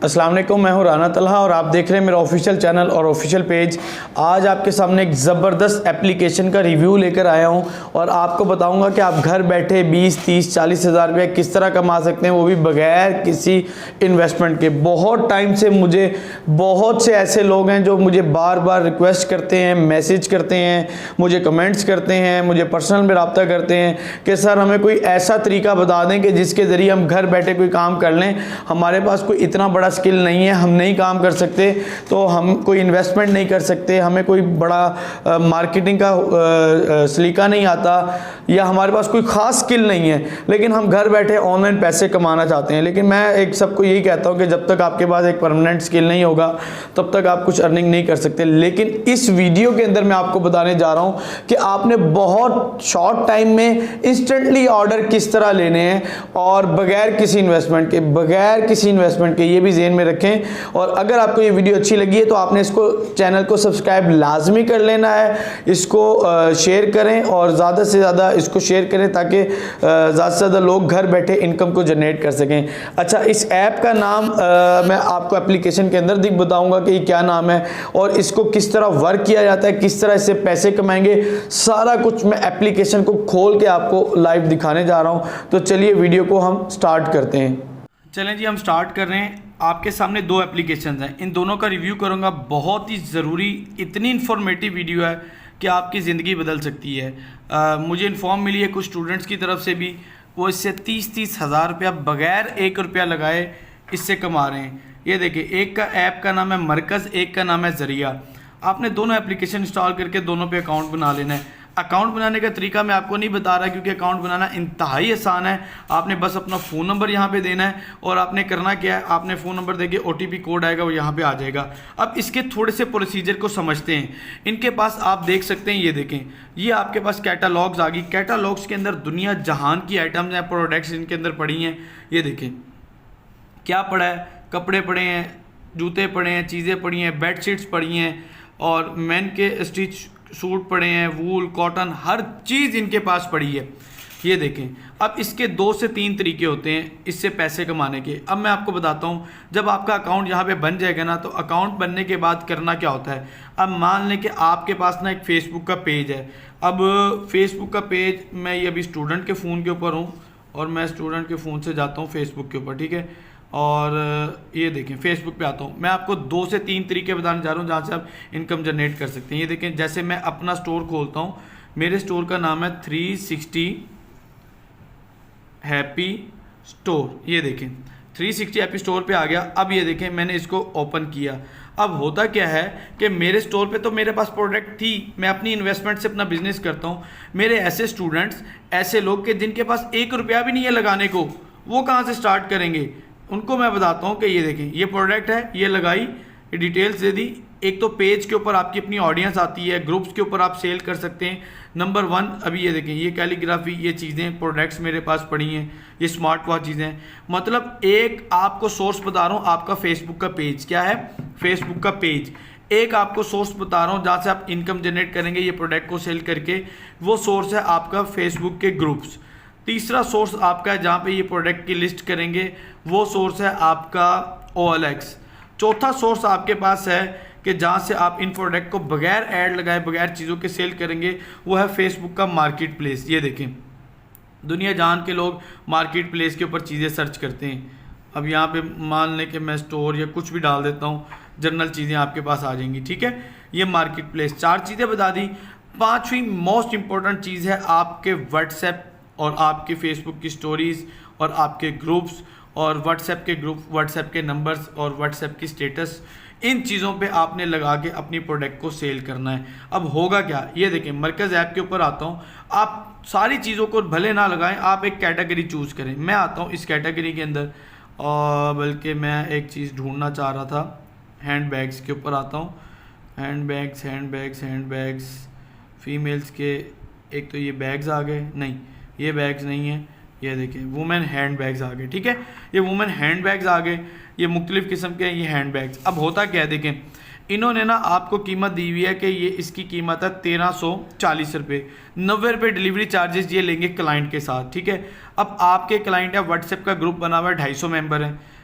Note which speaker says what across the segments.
Speaker 1: अस्सलाम वालेकुम, मैं हूं राना तलहा और आप देख रहे हैं मेरा ऑफिशियल चैनल और ऑफिशियल पेज। आज आपके सामने एक ज़बरदस्त एप्लीकेशन का रिव्यू लेकर आया हूं और आपको बताऊंगा कि आप घर बैठे 20, 30, 40 हज़ार रुपये किस तरह कमा सकते हैं, वो भी बगैर किसी इन्वेस्टमेंट के। बहुत टाइम से मुझे बहुत से ऐसे लोग हैं जो मुझे बार बार रिक्वेस्ट करते हैं, मैसेज करते हैं, मुझे कमेंट्स करते हैं, मुझे पर्सनल में रब्ता करते हैं कि सर हमें कोई ऐसा तरीका बता दें कि जिसके ज़रिए हम घर बैठे कोई काम कर लें। हमारे पास कोई इतना बड़ा स्किल नहीं है, हम नहीं काम कर सकते, तो हम कोई इन्वेस्टमेंट नहीं कर सकते, हमें कोई बड़ा मार्केटिंग का सलीका नहीं आता, या हमारे पास कोई ख़ास स्किल नहीं है, लेकिन हम घर बैठे ऑनलाइन पैसे कमाना चाहते हैं। लेकिन मैं एक सबको यही कहता हूँ कि जब तक आपके पास एक परमानेंट स्किल नहीं होगा तब तक आप कुछ अर्निंग नहीं कर सकते। लेकिन इस वीडियो के अंदर मैं आपको बताने जा रहा हूँ कि आपने बहुत शॉर्ट टाइम में इंस्टेंटली ऑर्डर किस तरह लेने हैं और बगैर किसी इन्वेस्टमेंट के, ये भी ज़हन में रखें। और अगर आपको ये वीडियो अच्छी लगी है तो आपने इसको चैनल को सब्सक्राइब लाजमी कर लेना है, इसको शेयर करें और ज़्यादा से ज़्यादा इसको शेयर करें ताकि ज़्यादा से ज़्यादा लोग घर बैठे इनकम को जनरेट कर सकें। अच्छा, इस ऐप का नाम मैं आपको एप्लीकेशन के अंदर बताऊंगा कि ये क्या नाम है और इसको किस तरह वर्क किया जाता है, किस तरह इससे पैसे कमाएंगे, सारा कुछ मैं एप्लीकेशन को खोल के आपको लाइव दिखाने जा रहा हूँ। तो चलिए वीडियो को हम स्टार्ट करते हैं। चलें जी, हम स्टार्ट कर रहे हैं। आपके सामने दो एप्लीकेशंस हैं, इन दोनों का रिव्यू करूंगा। बहुत ही ज़रूरी, इतनी इन्फॉर्मेटिव वीडियो है कि आपकी ज़िंदगी बदल सकती है। मुझे इन्फॉर्म मिली है कुछ स्टूडेंट्स की तरफ से भी, वो इससे 30-30 हज़ार रुपया बग़ैर 1 रुपया लगाए इससे कमा रहे हैं। ये देखिए, एक का ऐप का नाम है मरकज़, एक का नाम है ज़रिया। आपने दोनों एप्लीकेशन इंस्टॉल करके दोनों पे अकाउंट बना लेना है। अकाउंट बनाने का तरीका मैं आपको नहीं बता रहा क्योंकि अकाउंट बनाना इंतहाई आसान है। आपने बस अपना फ़ोन नंबर यहाँ पे देना है और आपने करना क्या है, आपने फ़ोन नंबर देके OTP कोड आएगा, वो यहाँ पे आ जाएगा। अब इसके थोड़े से प्रोसीजर को समझते हैं। इनके पास आप देख सकते हैं, ये देखें, ये आपके पास कैटालॉग्स आ गई। कैटालॉग्स के अंदर दुनिया जहान की आइटम्स हैं, प्रोडक्ट्स इनके अंदर पड़ी हैं। ये देखें क्या पड़ा है, कपड़े पड़े हैं, जूते पड़े हैं, चीज़ें पड़ी हैं, बेडशीट्स पड़ी हैं और मैन के स्टिच सूट पड़े हैं, वूल, कॉटन, हर चीज़ इनके पास पड़ी है। ये देखें, अब इसके 2 से 3 तरीके होते हैं इससे पैसे कमाने के। अब मैं आपको बताता हूँ, जब आपका अकाउंट यहाँ पे बन जाएगा ना, तो अकाउंट बनने के बाद करना क्या होता है। अब मान लें कि आपके पास ना एक फेसबुक का पेज है। अब फेसबुक का पेज, मैं ये अभी स्टूडेंट के फ़ोन के ऊपर हूँ और मैं स्टूडेंट के फ़ोन से जाता हूँ फेसबुक के ऊपर, ठीक है। और ये देखें, फेसबुक पे आता हूँ। मैं आपको 2 से 3 तरीके बताने जा रहा हूँ जहाँ से आप इनकम जनरेट कर सकते हैं। ये देखें, जैसे मैं अपना स्टोर खोलता हूँ, मेरे स्टोर का नाम है 360 हैप्पी स्टोर। ये देखें, 360 हैप्पी स्टोर पे आ गया। अब ये देखें, मैंने इसको ओपन किया। अब होता क्या है कि मेरे स्टोर पे तो मेरे पास प्रोडक्ट थी, मैं अपनी इन्वेस्टमेंट से अपना बिजनेस करता हूँ। मेरे ऐसे स्टूडेंट्स, ऐसे लोग के जिनके पास 1 रुपया भी नहीं है लगाने को, वो कहाँ से स्टार्ट करेंगे, उनको मैं बताता हूँ कि ये देखें, ये प्रोडक्ट है, ये लगाई, ये डिटेल्स दे दी। एक तो पेज के ऊपर आपकी अपनी ऑडियंस आती है, ग्रुप्स के ऊपर आप सेल कर सकते हैं। नंबर 1, अभी ये देखें, ये कैलीग्राफी, ये चीज़ें, प्रोडक्ट्स मेरे पास पड़ी हैं, ये स्मार्ट वॉच चीज़ें हैं। मतलब एक आपको सोर्स बता रहा हूँ, आपका फेसबुक का पेज क्या है, फेसबुक का पेज एक आपको सोर्स बता रहा हूँ जहाँ से आप इनकम जनरेट करेंगे ये प्रोडक्ट को सेल करके। वो सोर्स है आपका फेसबुक के ग्रुप्स। तीसरा सोर्स आपका है जहाँ पे ये प्रोडक्ट की लिस्ट करेंगे, वो सोर्स है आपका OLX। चौथा सोर्स आपके पास है कि जहाँ से आप इन प्रोडक्ट को बगैर ऐड लगाए, बगैर चीज़ों के सेल करेंगे, वो है फेसबुक का मार्केट प्लेस। ये देखें, दुनिया जान के लोग मार्केट प्लेस के ऊपर चीज़ें सर्च करते हैं। अब यहाँ पे मान लें कि मैं स्टोर या कुछ भी डाल देता हूँ, जनरल चीज़ें आपके पास आ जाएंगी, ठीक है। ये मार्केट प्लेस, 4 चीज़ें बता दी। 5वीं मोस्ट इंपॉर्टेंट चीज़ है आपके व्हाट्सएप और आपके फेसबुक की स्टोरीज़ और आपके ग्रुप्स और व्हाट्सएप के ग्रुप, व्हाट्सएप के नंबर्स और व्हाट्सएप की स्टेटस। इन चीज़ों पे आपने लगा के अपनी प्रोडक्ट को सेल करना है। अब होगा क्या, ये देखें, मरकज़ ऐप के ऊपर आता हूँ। आप सारी चीज़ों को भले ना लगाएं, आप एक कैटेगरी चूज़ करें। मैं आता हूँ इस कैटेगरी के अंदर, और बल्कि मैं एक चीज़ ढूंढना चाह रहा था, हैंड बैग्स के ऊपर आता हूँ। हैंड बैग्स फीमेल्स के, एक तो ये बैग्स आ गए, नहीं ये बैग्स नहीं है, ये देखिए वुमेन हैंड बैग्स आ गए, ठीक है। ये वुमेन हैंड बैग्स आ गए, ये मुख्तलिफ़ किस्म के हैं ये हैंड बैग्स। अब होता क्या है, देखें, इन्होंने ना आपको कीमत दी हुई है कि ये इसकी कीमत है 1340 रुपये, 90 रुपये डिलीवरी चार्जेस ये लेंगे क्लाइंट के साथ, ठीक है। अब आपके क्लाइंट है, व्हाट्सएप का ग्रुप बना हुआ है, 250 मेंबर हैं,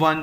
Speaker 1: 1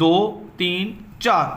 Speaker 1: 2 3 4.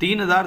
Speaker 1: 3000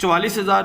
Speaker 1: 44000.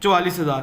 Speaker 1: 44000.